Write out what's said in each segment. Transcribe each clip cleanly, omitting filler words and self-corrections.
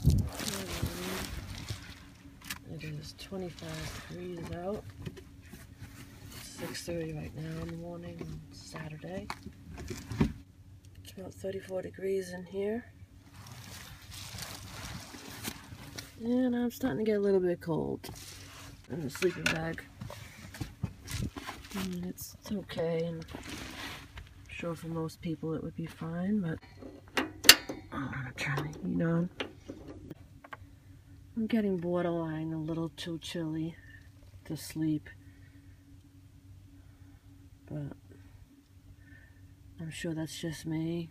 It is 25 degrees out. It's 6:30 right now in the morning on Saturday. It's about 34 degrees in here. And I'm starting to get a little bit cold in the sleeping bag. And it's okay, and I'm sure for most people it would be fine, but I'm gonna turn the heat on. I'm getting borderline a little too chilly to sleep, but I'm sure that's just me.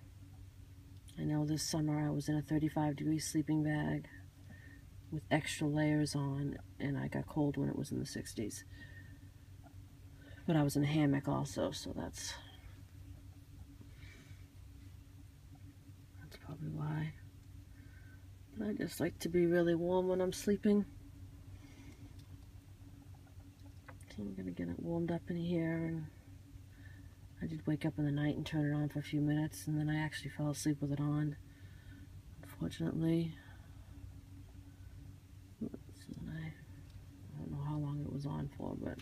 I know this summer I was in a 35-degree sleeping bag with extra layers on, and I got cold when it was in the 60s. But I was in a hammock also, so that's probably why. But I just like to be really warm when I'm sleeping. So I'm gonna get it warmed up in here, and I did wake up in the night and turn it on for a few minutes, and then I actually fell asleep with it on, unfortunately. So then I don't know how long it was on for, but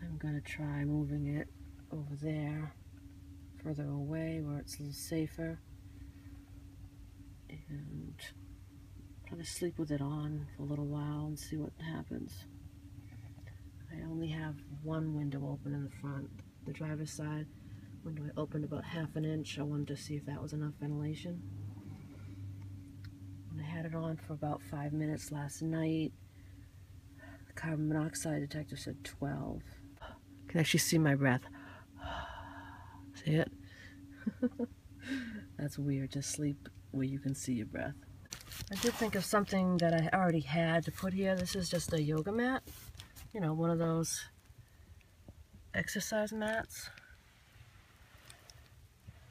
I'm gonna try moving it over there, further away where it's a little safer, and try to sleep with it on for a little while and see what happens. I only have one window open in the front, the driver's side window. I opened about ½ an inch. I wanted to see if that was enough ventilation. And I had it on for about 5 minutes last night. The carbon monoxide detector said 12. You can actually see my breath. See it? That's weird to sleep where you can see your breath. I did think of something that I already had to put here. This is just a yoga mat. You know, one of those exercise mats.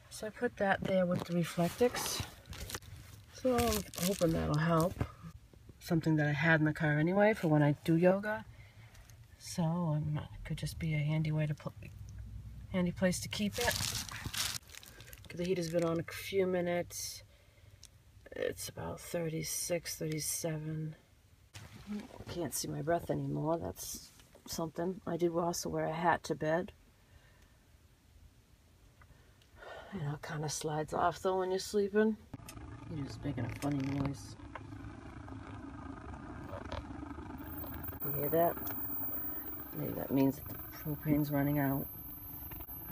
So I put that there with the Reflectix. So I'm hoping that'll help. Something that I had in the car anyway for when I do yoga. So it could just be a handy way to handy place to keep it. The heater's been on a few minutes. It's about 36, 37. I can't see my breath anymore. That's something. I did also wear a hat to bed. You know, it kind of slides off though when you're sleeping. You're just making a funny noise. You hear that? Maybe that means that the propane's running out.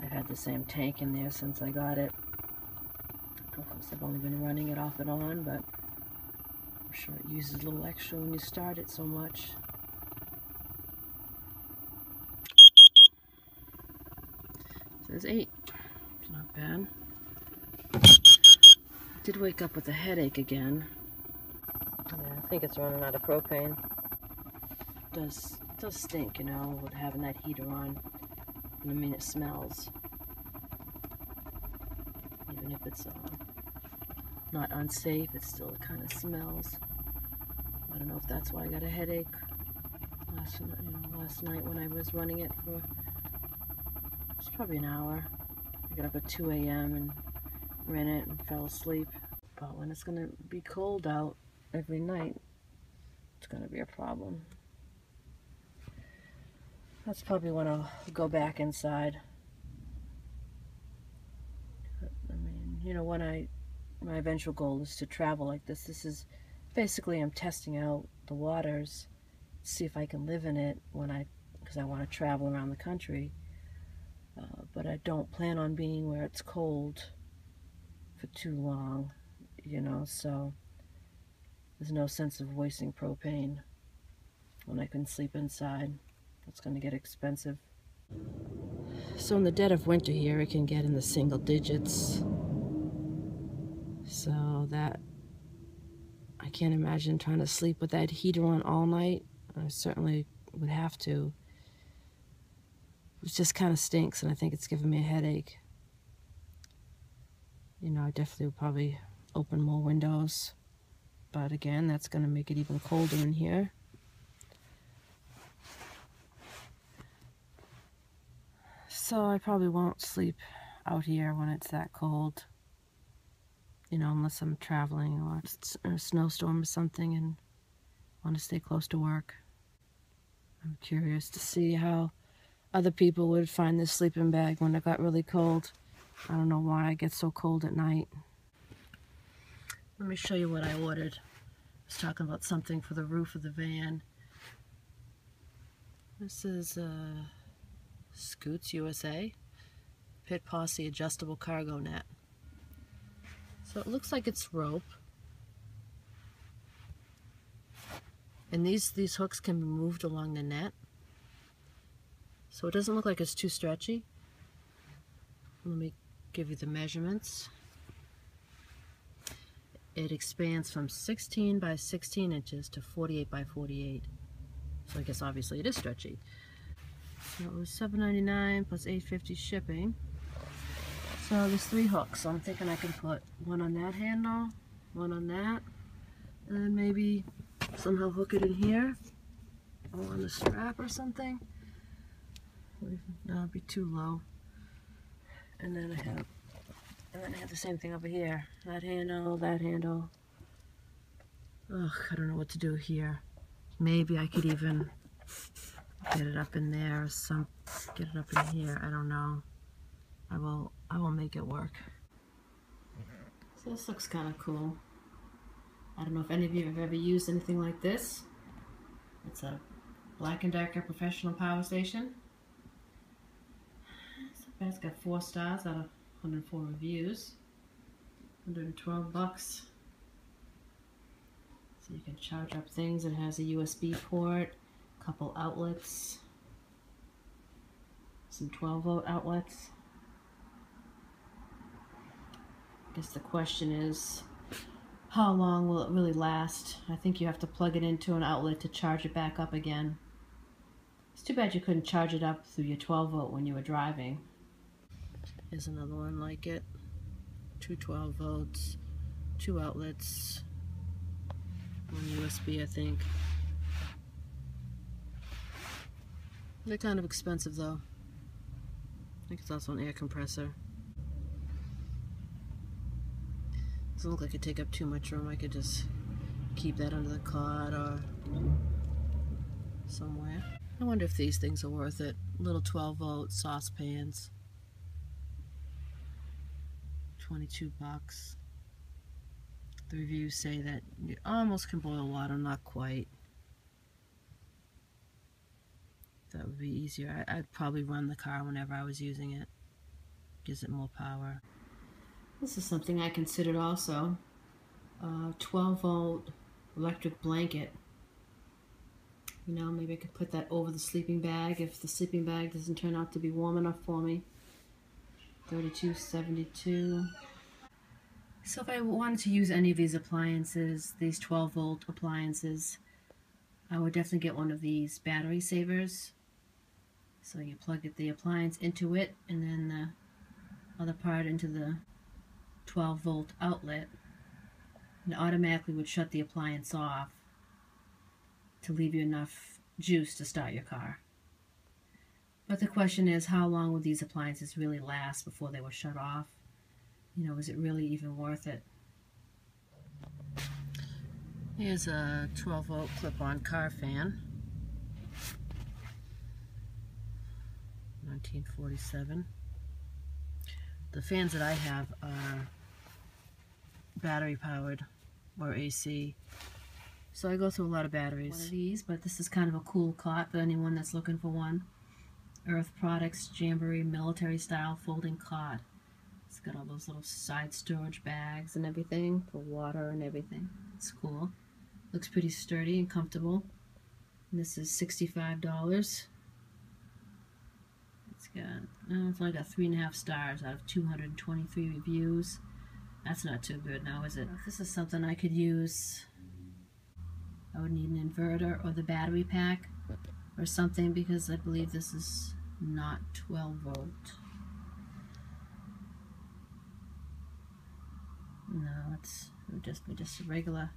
I've had the same tank in there since I got it. Of course, I've only been running it off and on, but I'm sure it uses a little extra when you start it so much. So there's 8. It's not bad. I did wake up with a headache again. Yeah, I think it's running out of propane. It does stink, you know, with having that heater on. And I mean, it smells. Even if it's not unsafe, it still kind of smells. I don't know if that's why I got a headache last night when I was running it for it's probably an hour. I got up at 2 a.m. and ran it and fell asleep. But when it's gonna be cold out every night, it's gonna be a problem. That's probably when I'll go back inside. I mean, you know, my eventual goal is to travel like this. This is basically, I'm testing out the waters, see if I can live in it because I want to travel around the country. But I don't plan on being where it's cold for too long, you know, so there's no sense of wasting propane when I can sleep inside. It's going to get expensive. So in the dead of winter here, it can get in the single digits. So that, I can't imagine trying to sleep with that heater on all night. I certainly would have to. It just kind of stinks, and I think it's giving me a headache. You know, I definitely would probably open more windows. But again, that's going to make it even colder in here. So I probably won't sleep out here when it's that cold. you know, unless I'm traveling or it's a snowstorm or something and want to stay close to work. I'm curious to see how other people would find this sleeping bag when it got really cold. I don't know why it gets so cold at night. Let me show you what I ordered. I was talking about something for the roof of the van. This is Scoots USA Pit Posse adjustable cargo net. So it looks like it's rope. And these hooks can be moved along the net. So it doesn't look like it's too stretchy. Let me give you the measurements. It expands from 16 by 16 inches to 48 by 48. So I guess obviously it is stretchy. So it was $7.99 plus $8.50 shipping. So there's 3 hooks. So I'm thinking I can put one on that handle, one on that, and then maybe somehow hook it in here or on the strap or something. No, it'd be too low. And then I have the same thing over here. That handle, that handle. Ugh, I don't know what to do here. Maybe I could even get it up in there or get it up in here. I don't know. I will make it work. So this looks kind of cool. I don't know if any of you have ever used anything like this. It's a Black & Decker professional power station. It's got 4 stars out of 104 reviews. $112. So you can charge up things. It has a USB port, a couple outlets, some 12-volt outlets. I guess the question is, how long will it really last? I think you have to plug it into an outlet to charge it back up again. It's too bad you couldn't charge it up through your 12-volt when you were driving. Here's another one like it. 2 12 volts, 2 outlets, 1 USB, I think. They're kind of expensive though. I think it's also an air compressor. Doesn't look like it'd take up too much room. I could just keep that under the cot or somewhere. I wonder if these things are worth it. Little 12-volt saucepans. $22. The reviews say that you almost can boil water, not quite. That would be easier. I'd probably run the car whenever I was using it. Gives it more power. This is something I considered also. 12-volt electric blanket. You know, maybe I could put that over the sleeping bag if the sleeping bag doesn't turn out to be warm enough for me. $32.72. So if I wanted to use any of these appliances, these 12-volt appliances, I would definitely get one of these battery savers. So you plug the appliance into it and then the other part into the 12-volt outlet, and it automatically would shut the appliance off to leave you enough juice to start your car. But the question is, how long would these appliances really last before they were shut off? You know, is it really even worth it? Here's a 12-volt clip-on car fan. 1947. The fans that I have are battery powered or AC. So I go through a lot of batteries. One of these, but this is kind of a cool cot for anyone that's looking for one. Earth Products Jamboree Military Style Folding Cot. It's got all those little side storage bags and everything for water and everything. It's cool. Looks pretty sturdy and comfortable. And this is $65. It's only got 3.5 stars out of 223 reviews. That's not too good now, is it? If this is something I could use, I would need an inverter or the battery pack or something, because I believe this is not 12-volt. No, it's just a regular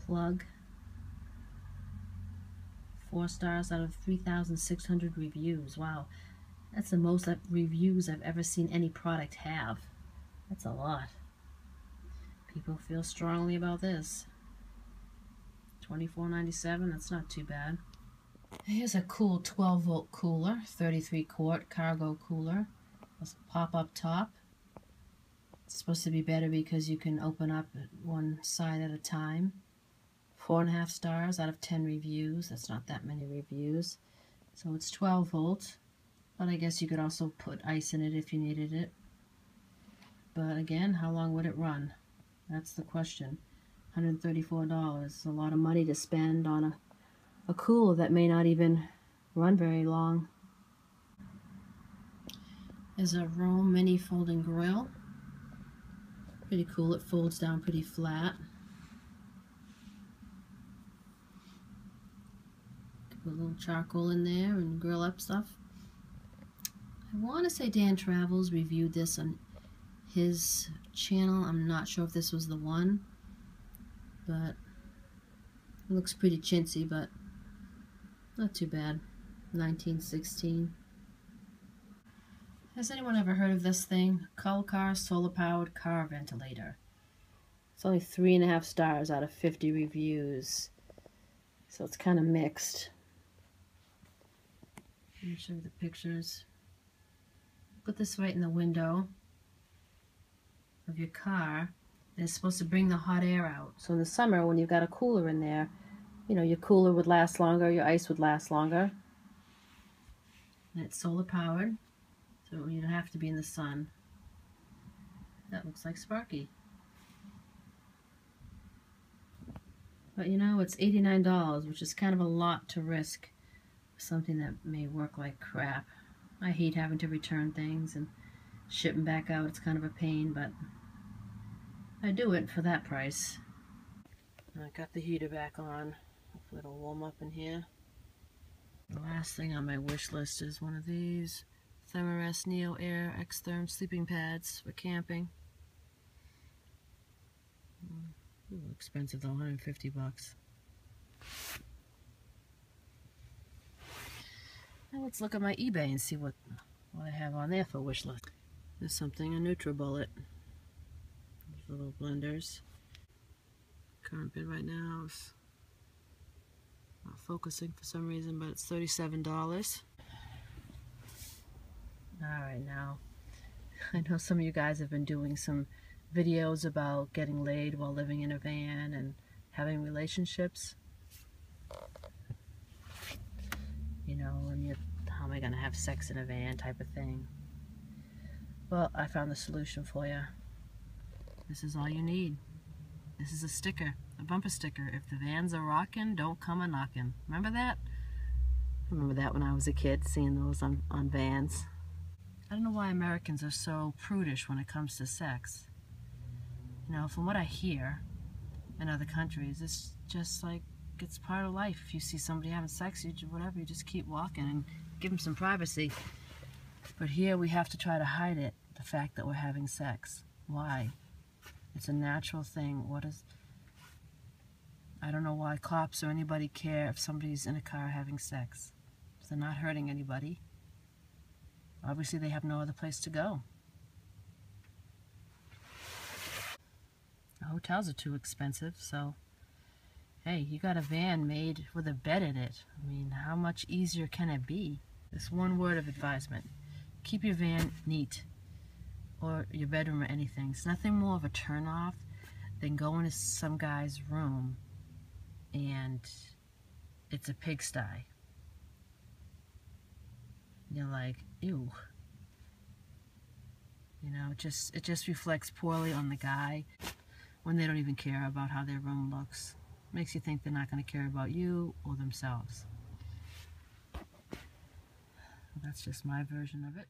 plug. 4 stars out of 3,600 reviews. Wow. That's the most reviews I've ever seen any product have. That's a lot. People feel strongly about this. $24.97, that's not too bad. Here's a cool 12-volt cooler, 33-quart cargo cooler. There's a pop-up top. It's supposed to be better because you can open up one side at a time. 4.5 stars out of 10 reviews. That's not that many reviews. So it's 12 volt, but I guess you could also put ice in it if you needed it. But again, how long would it run? That's the question. $134. It's a lot of money to spend on a cooler that may not even run very long. There's a Rome mini folding grill. Pretty cool. It folds down pretty flat. Put a little charcoal in there and grill up stuff. I want to say Dan Travels reviewed this on his channel. I'm not sure if this was the one, but it looks pretty chintzy, but not too bad. 1916. Has anyone ever heard of this thing? Car solar powered car ventilator. It's only 3.5 stars out of 50 reviews, so it's kind of mixed. Let me show you the pictures. Put this right in the window of your car. And it's supposed to bring the hot air out. So in the summer, when you've got a cooler in there, you know, your cooler would last longer, your ice would last longer. And it's solar powered, so you don't have to be in the sun. That looks like Sparky. But you know, it's $89, which is kind of a lot to risk for something that may work like crap. I hate having to return things and ship them back out. It's kind of a pain, but I do it for that price. I got the heater back on. Hopefully it'll warm up in here. The last thing on my wish list is one of these Thermarest Neo Air X-Therm sleeping pads for camping. Ooh, expensive though, 150 bucks. Now let's look at my eBay and see what I have on there for wish list. There's something, a NutriBullet. These little blenders. Current bid right now is not focusing for some reason, but it's $37. Alright, now I know some of you guys have been doing some videos about getting laid while living in a van and having relationships. You know, and how am I going to have sex in a van type of thing. Well, I found the solution for you. This is all you need. This is a sticker, a bumper sticker. If the vans are rockin', don't come a knockin'. Remember that? I remember that when I was a kid, seeing those on vans. I don't know why Americans are so prudish when it comes to sex. You know, from what I hear in other countries, it's just like, it's part of life. If you see somebody having sex, you just keep walking and give them some privacy. But here we have to try to hide it, the fact that we're having sex. Why? It's a natural thing. I don't know why cops or anybody care if somebody's in a car having sex. If they're not hurting anybody. Obviously they have no other place to go. The hotels are too expensive, so hey, you got a van made with a bed in it. I mean, how much easier can it be? This one word of advisement. Keep your van neat, or your bedroom or anything. It's nothing more of a turn-off than going to some guy's room and it's a pigsty. You're like, ew. You know, it just reflects poorly on the guy when they don't even care about how their room looks. Makes you think they're not going to care about you or themselves. That's just my version of it.